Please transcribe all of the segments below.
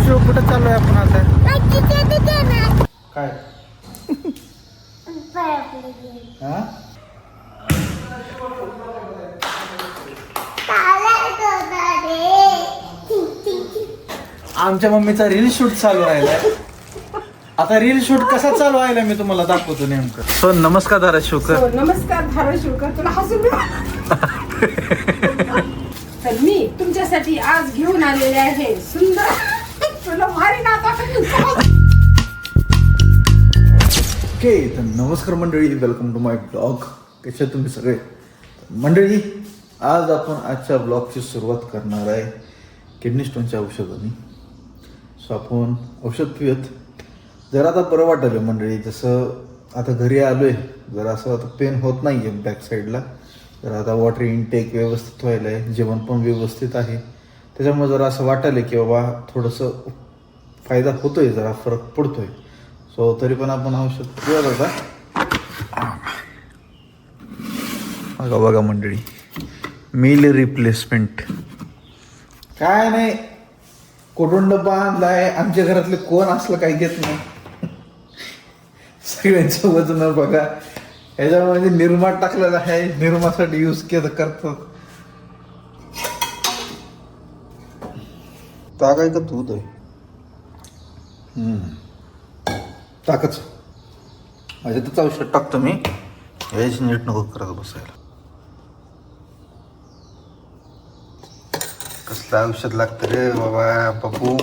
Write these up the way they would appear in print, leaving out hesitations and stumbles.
Show कुठं चालू आहे आपण आता? काय हा? आमच्या मम्मीचा रील शूट चालू आहे. आता रील शूट कसा चालू आहे मी तुम्हाला दाखवतो नेमकं. सो नमस्कार धाराशिवकर. नमस्कार धाराशिवकर. तुला हसून तर मी तुमच्यासाठी आज घेऊन आलेले आहे सुंदर तुला भारी नाता. ओके, तर नमस्कार मंडळी, वेलकम टू माय ब्लॉग. कशा तुम्ही सगळे मंडळी? आज आपण आजच्या ब्लॉगची सुरुवात करणार आहे किडनी स्टोनच्या औषधाने. सो आपण औषध पिऊयात. जरा आता बरं वाटलं मंडळी. जसं आता घरी आलो आहे, जरा असं आता पेन होत नाही आहे बॅक साईडला. तर आता वॉटर इनटेक व्यवस्थित व्हायला आहे, जेवण पण व्यवस्थित आहे. त्याच्यामुळे जरा असं वाटायलं की बाबा थोडंसं फायदा होतो आहे, जरा फरक पडतो आहे. सो तरी पण आपण औषध पिऊयात आता. बघा बघा मंडळी, मील रिप्लेसमेंट. काय नाही, कोटून डब्बा आणलाय. आमच्या घरातले कोण असलं काही घेत नाही. सगळ्यांचं वजन बघा. ह्याच्यामध्ये निरमा टाकलेला आहे, निरमासाठी यूज केलं करतात. टाकाय का तू तर टाकच. माझ्या त्याचं औषध टाकतो मी. हेच नीट नको करत बसायला. कसलं औषध लागतं रे बाबा पप्पू.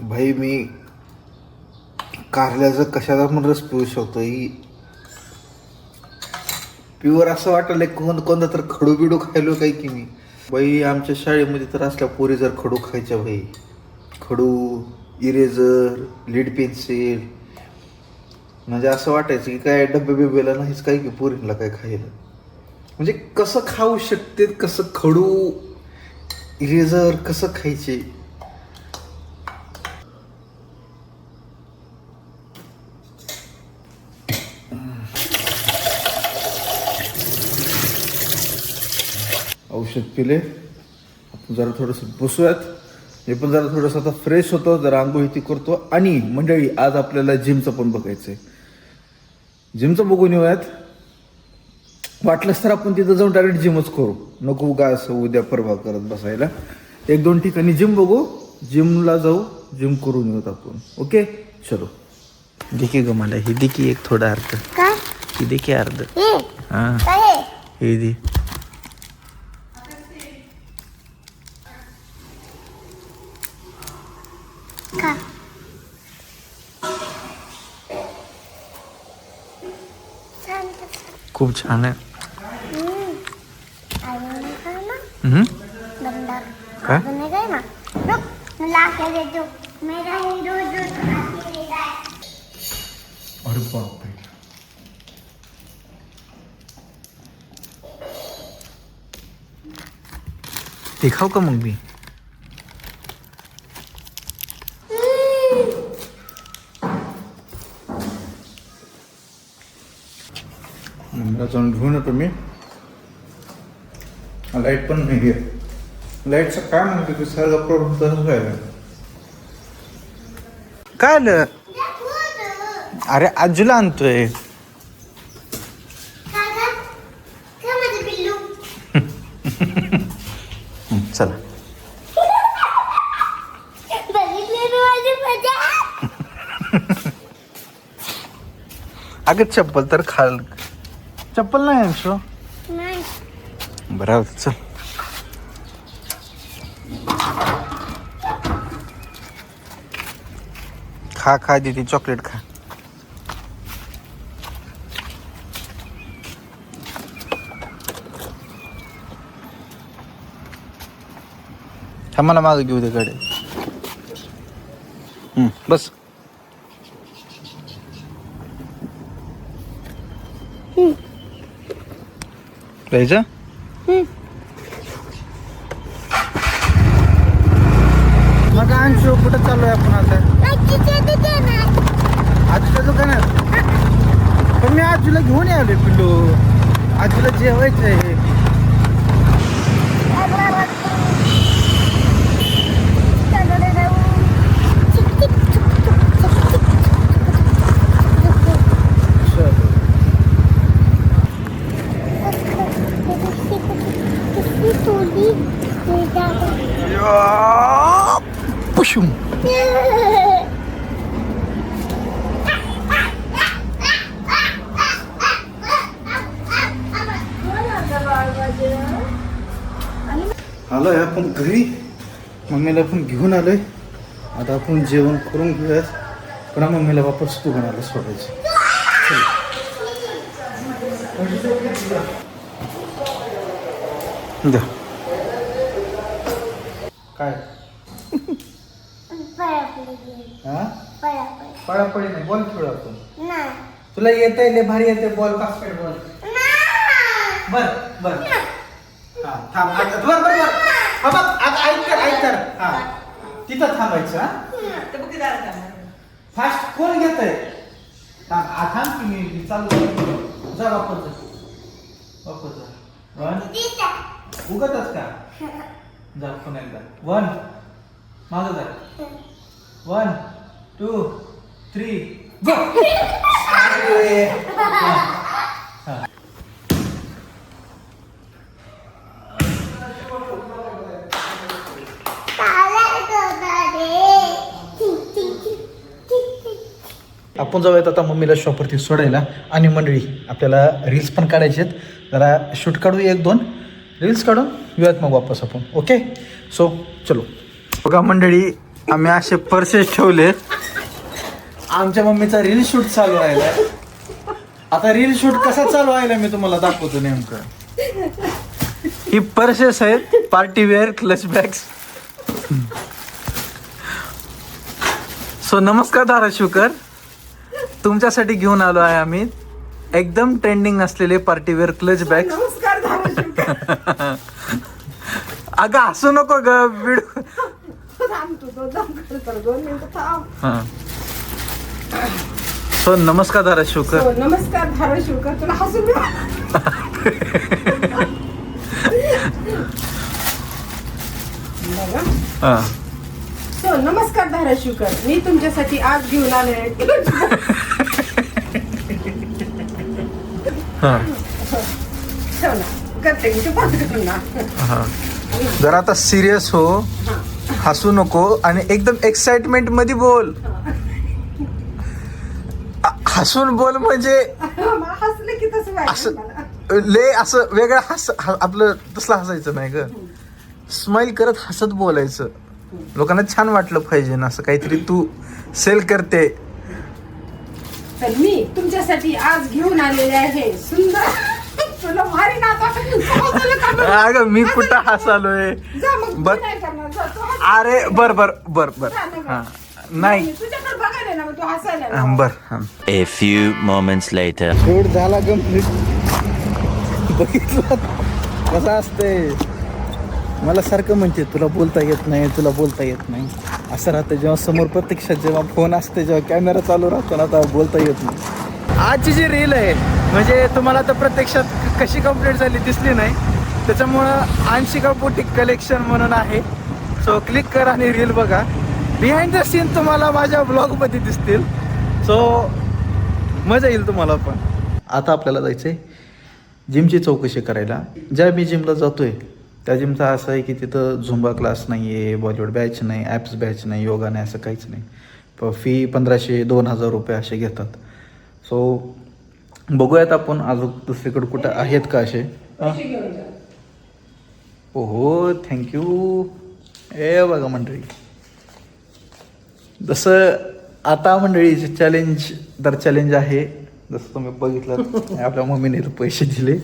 भाई मी कारल्याचं कशाचा पण रस पिऊ शकतो. ही प्युअर असं वाटलं कोणता तर खडू बिडू खायलो काय की मी. बाई आमच्या शाळेमध्ये तर असल्या पोरी जर खडू खायच्या भाई. खडू, इरेझर, लीड पेन्सिल. म्हणजे असं वाटायचं की काय डब्बे बिब्बेला नाहीच काय की पोरींना काय खायला. म्हणजे कसं खाऊ शकते, कसं खडू इरेझर कसं खायचे. औषध पिले, आपण जरा थोडंसं बसूयात. हे पण जरा थोडंसं आता फ्रेश होतो, जरा आंघोळ ती करतो. आणि मंडळी आज आपल्याला जिमचं पण बघायचं आहे. जिमचं बघून येऊयात. वाटलंच तर आपण तिथं जाऊन डायरेक्ट जिमच करू, नको का असं उद्या परवा करत बसायला. 1-2 ठिकाणी जिम बघू, जिमला जाऊ, जिम करून येऊत आपण. ओके चलो. देखी ग मला ही देखी एक थोडा अर्ध काय ही देखी अर्ध हां हे दे. खूप छान आहे. अरे बापरे, ते खाऊ का मग मी? जाऊन घेऊन येतो मी. लाईट पण नाही आहे. लाईटचं काय म्हणते की सगळं प्रॉब्लेम तसंच राहिला. काय आलं? अरे आजूला आणतोय. चला अगं चप्पल तर खाल. चप्पल नाही आणशो बरं. चल खा खा दीदी, चॉकलेट खा. मला मागं घेऊ दे कडे. बस. जायचं बघा अंशू कुठं चालू आहे आपण आता आजूच्या दुकानात. पण मी आजूला घेऊन आलोय पिल्लू. आजूला जेवायचं आहे. पुशुम. आलोय आपण घरी. मम्मीला पण घेऊन आलोय. आता आपण जेवण करून घेऊयात. पुन्हा मम्मीला वापस दुकानाला सोडायचं. द्या काय हा पळापळी नाही बॉल खेळू आपण. तुला येतंय लय भारी येते बॉल बास्केटबॉल. बर बर हा थांब बर बर बर हा बघ आता ऐक कर हा तिथं थांबायचं. हा फास्ट कोण घेतंय. थांब तुम्ही चालू जा वापस वन उगतच का जा पुन्हा एकदा. वन माझं जा 1 2 3 गो. आपण जाऊयात आता मम्मीला शॉपवरती सोडायला. आणि मंडळी आपल्याला रील्स पण काढायचे आहेत. जरा शूट काढू 1-2 रील्स काढून येऊयात मग वापस आपण. ओके सो चलो. बघा मंडळी आम्ही असे पर्सेस ठेवले. आमच्या मम्मीचा रील शूट चालू आहे. आता रील शूट कसा चालू आहे मी तुम्हाला दाखवतो नेमकं. ही पर्सेस आहेत party wear clutch bags. So नमस्कार धाराशिवकर. तुमच्यासाठी घेऊन आलो आहे आम्ही एकदम ट्रेंडिंग असलेले पार्टी वेअर क्लच बॅग. नमस्कार धाराशिवकर. अगं हसू नको ग व्हिडिओ. थांब तू 2 मिनिटं थांब. सो नमस्कार धाराशिवकर. नमस्कार धाराशिवकर. तुला हसून सो नमस्कार धाराशिवकर. मी तुमच्यासाठी आज घेऊन आले करते मी बंद करून ना. जरा आता सिरियस हो. हसू नको आणि एकदम एक्साइटमेंट मध्ये बोल. हसून बोल म्हणजे हसले की तसं असं ले असं वेगळं आपलं तसलं हसायचं नाही ग. स्माइल करत हसत बोलायचं. लोकांना छान वाटलं पाहिजे ना. असं काहीतरी तू सेल करते. तर मी तुमच्यासाठी आज घेऊन आलेले आहे सुंदर. तुला भारी ना. अगं मी कुठं हसालोय. बर अरे बर बर बर बर हा नाही तुझ्याकडे बघायला ना तू हसायला. बर. A few moments later. Shoot झाला कंप्लीट. बघितलं कसं असतंय. मला सारखं म्हणते तुला बोलता येत नाही तुला बोलता येत नाही असं राहतं. जेव्हा समोर प्रत्यक्षात जेव्हा फोन असते जेव्हा कॅमेरा चालू राहतो ना तेव्हा बोलता येत नाही. आजची जी रील आहे म्हणजे तुम्हाला तर प्रत्यक्षात कशी कंप्लीट झाली दिसली नाही. त्याच्यामुळं अंशिका बुटीक कलेक्शन म्हणून आहे. सो क्लिक करा आणि रील बघा. बिहाइंड द सीन तुम्हाला माझ्या ब्लॉगमध्ये दिसतील. सो मजा येईल तुम्हाला पण. आता आपल्याला जायचं आहे जिमची चौकशी करायला. ज्या मी जिमला जातोय त्या जिमचा असं आहे की तिथं झुंबा क्लास नाही आहे, बॉलिवूड बॅच नाही, ॲप्स बॅच नाही, योगा नाही, असं काहीच नाही. फी 1500-2000 रुपये असे घेतात. सो बघूयात आपण अजून दुसरीकडे कुठं आहेत का असे. हो थँक्यू. ए बघा मंडळी जसं आता मंडळी चॅलेंज आहे. जसं तुम्ही बघितलं आपल्या मम्मीने पैसे दिले.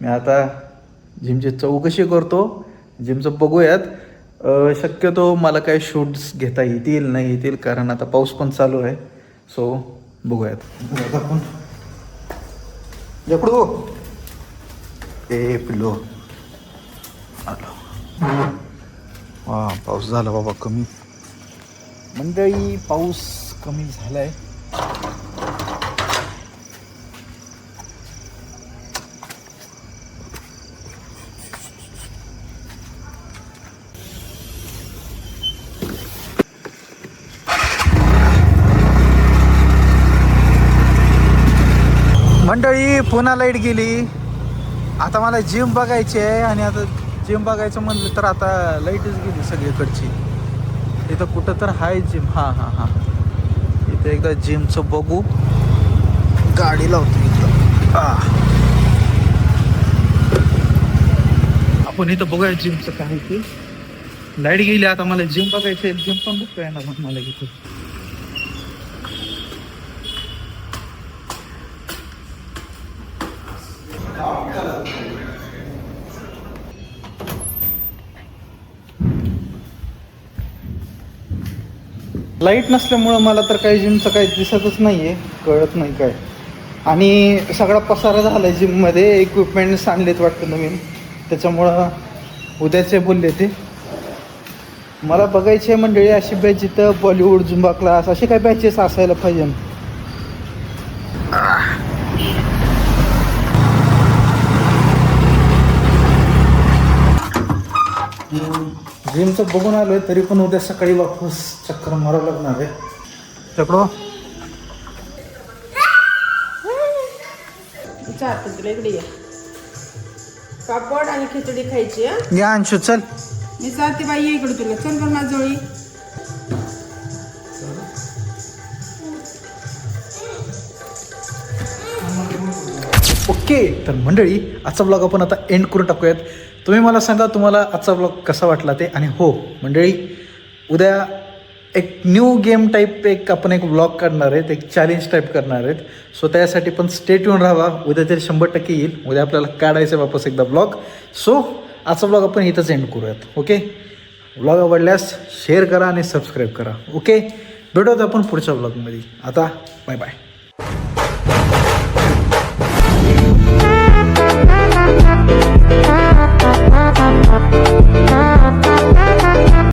मी आता जिमची चौकशी करतो. जिमचं बघूयात. शक्यतो मला काही शूट्स घेता येतील नाही येतील कारण आता पाऊस पण चालू आहे. सो बघूयात आपण. जकडू ए पिल्लो आलो. वा पाऊस झाला बाबा कमी. मंडळी पाऊस कमी झालाय. मंडळी पुन्हा लाईट गेली. आता मला जिम बघायची आहे आणि आता जिम बघायचं म्हणलं तर आता लाईटच गेली सगळीकडची. इथं कुठं तर आहे जिम. हां इथं एकदा जिमचं बघू. गाडी लावतो इथं. आपण इथं बघूया जिमचं काय ते. लाईट गेली आता मला जिम बघायचं आहे. जिम पण बघतोय ना मग मला इथं. लाईट नसल्यामुळं मला तर काही जिमचं काही दिसतच नाही आहे, कळत नाही काय. आणि सगळा पसारा झाला आहे जिममध्ये. इक्विपमेंट्स आणलेत वाटतं नवीन, त्याच्यामुळं उद्याचे बोलले ते. मला बघायचे मंडळी अशी बॅच जिथं बॉलिवूड, झुंबा क्लास असे काही बॅचेस असायला पाहिजे. जिमचं बघून आलोय तरी पण उद्या सकाळी वापस चक्कर मारावं लागणार आहे. चकडो विचारतो तुला, इकडे ये. पापड आणि खिचडी खायची. या अंशू चल. मी जाते बाई, ये इकडे तुला. चल बरं माझ्या जवळ. ओके, तर मंडळी आजचा ब्लॉग आपण आता एंड करून टाकूयात. तुम्ही मला सांगा तुम्हाला आजचा ब्लॉग कसा वाटला ते. आणि हो मंडळी, उद्या एक न्यू गेम टाईप आपण एक ब्लॉग करणार आहेत, एक चॅलेंज टाईप करणार आहेत. सो त्यासाठी पण स्टे ट्यून राहा. उद्या तरी 100% येईल. उद्या आपल्याला काढायचं आहे वापस एकदा ब्लॉग. सो आजचा ब्लॉग आपण इथंच एंड करूयात. ओके, ब्लॉग आवडल्यास शेअर करा आणि सबस्क्राईब करा. ओके, भेटूयात आपण पुढच्या ब्लॉगमध्ये. आता बाय बाय.